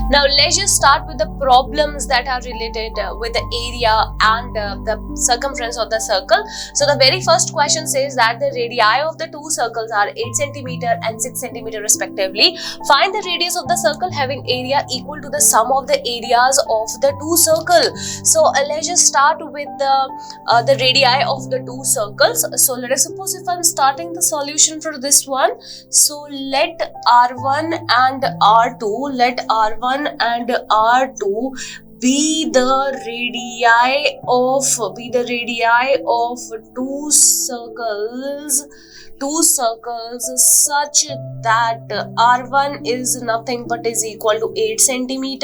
Now let's just start with the problems that are related with the area and the circumference of the circle. So the very first question says that the radii of the two circles are 8 cm and 6 cm respectively. Find the radius of the circle having area equal to the sum of the areas of the two circles. So let's just start with the radii of the two circles. So let us suppose if I'm starting the solution for this one. So let R1 and R2, let R1 and R2 be the radii of two circles such that R1 is nothing but is equal to 8 cm,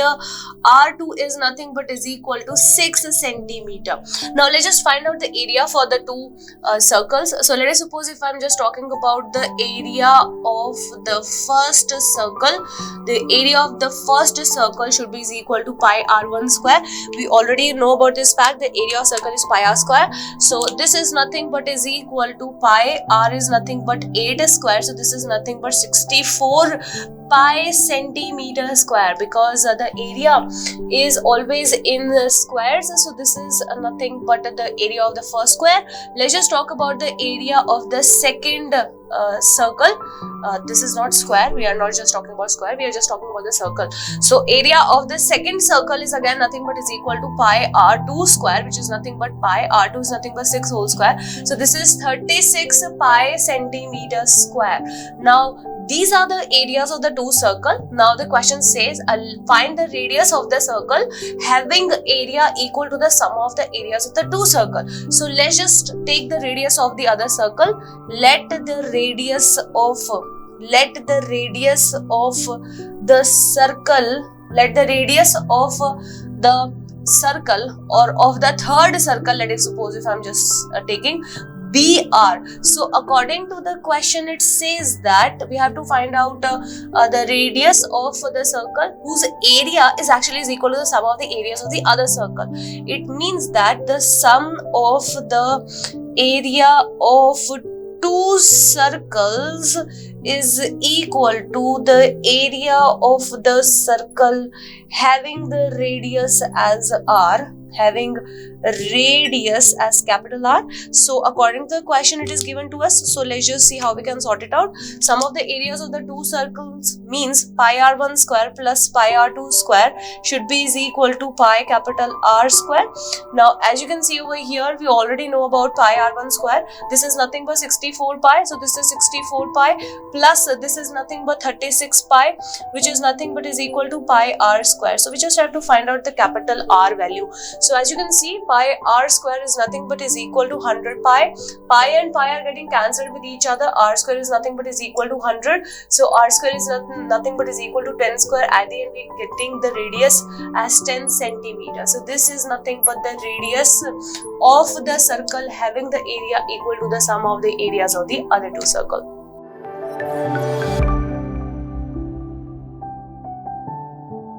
R2 is nothing but is equal to 6 cm. Now let's just find out the area for the two circles. So let us suppose if I'm just talking about the area of the first circle, the area of the first circle should be is equal to pi r1 square. We already know about this fact, the area of circle is pi r square. So this is nothing but is equal to pi, r is nothing but 8 square, so this is nothing but 64 pi centimeter square, because the area is always in the squares, so this is nothing but the area of the first square. Let's just talk about the area of the second circle. This is not square, we are not just talking about square, we are just talking about the circle. So area of the second circle is again nothing but is equal to pi r2 square, which is nothing but pi r2 is nothing but 6 whole square, so this is 36 pi centimeter square. Now these are the areas of the two circle. Now the question says find the radius of the circle having area equal to the sum of the areas of the two circle. So let's just take the radius of the other circle. Let the radius of the circle or of the third circle, let us suppose if I'm just taking BR. So according to the question, it says that we have to find out the radius of the circle whose area is actually is equal to the sum of the areas of the other circle. It means that the sum of the area of two circles is equal to the area of the circle having the radius as R, having radius as capital R. So according to the question, it is given to us. So let's just see how we can sort it out. Sum of the areas of the two circles means pi r1 square plus pi r2 square should be is equal to pi capital R square. Now as you can see over here, we already know about pi r1 square. This is nothing but 64 pi. So this is 64 pi plus this is nothing but 36 pi, which is nothing but is equal to pi r square. So we just have to find out the capital R value. So as you can see, pi r square is nothing but is equal to 100 pi. Pi and pi are getting cancelled with each other. R square is nothing but is equal to 100. So r square is nothing but is equal to 10 square. At the end, we are getting the radius as 10 centimeters. So this is nothing but the radius of the circle having the area equal to the sum of the areas of the other two circles.